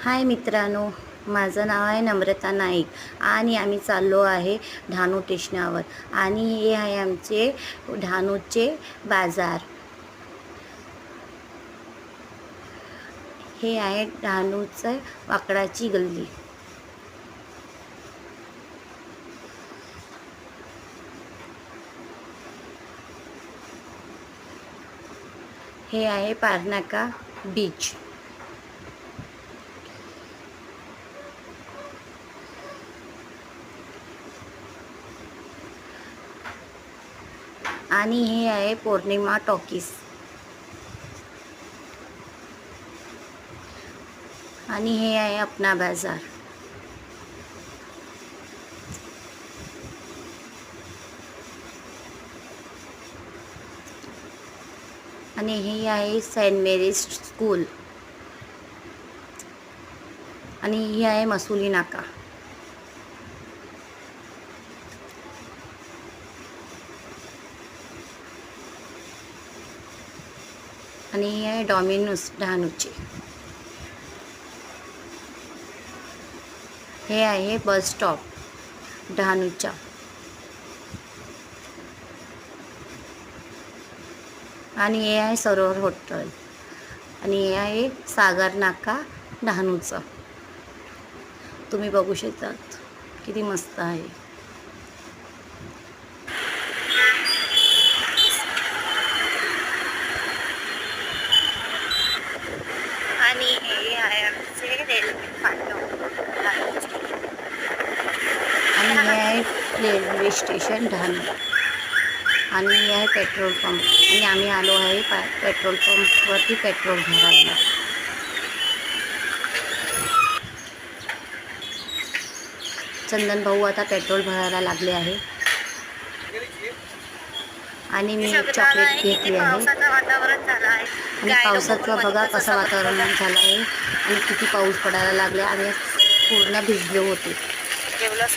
हाय मित्रांनो, माझं नाव आहे नम्रता नाईक आणि आम्ही चाललो आहे डहाणू स्टेशनावर आणि हे आहे आमचे डहाणूचे बाजार. हे आहे डहाणूचं वाकडाची गल्ली. हे आहे पारनाका बीच. आणि हे आहे पौर्णिमा टॉकीज. आणि हे आहे अपना बाजार. आणि हे आहे सेंट मेरीज स्कूल. आणि ही आहे मसुली नाका. आणि हे आहे डॉमिनोज डहाणूचे. हे आहे बस स्टॉप डहाणूचा. आणि हे आहे सरोवर हॉटेल. आणि हे आहे सागर नाका डहाणूचं. तुम्ही बघू शकतात किती मस्त आहे. आणि हे आहे आमचे रेल्वे फाटक डहाणूचे. आणि हे आहे रेल्वे स्टेशन डहाणू. आणि हे आहे पेट्रोल पंप. आणि आम्ही आलो आहे पेट्रोल पंपवरती पेट्रोल भरायला. चंदन भाऊ आता पेट्रोल भरायला लागले आहे. आणि मी चॉकलेट घेतली आहे. आणि पावसाचं बघा कसं वातावरण झालं आहे आणि किती पाऊस पडायला लागले आणि पूर्ण भिजले होते.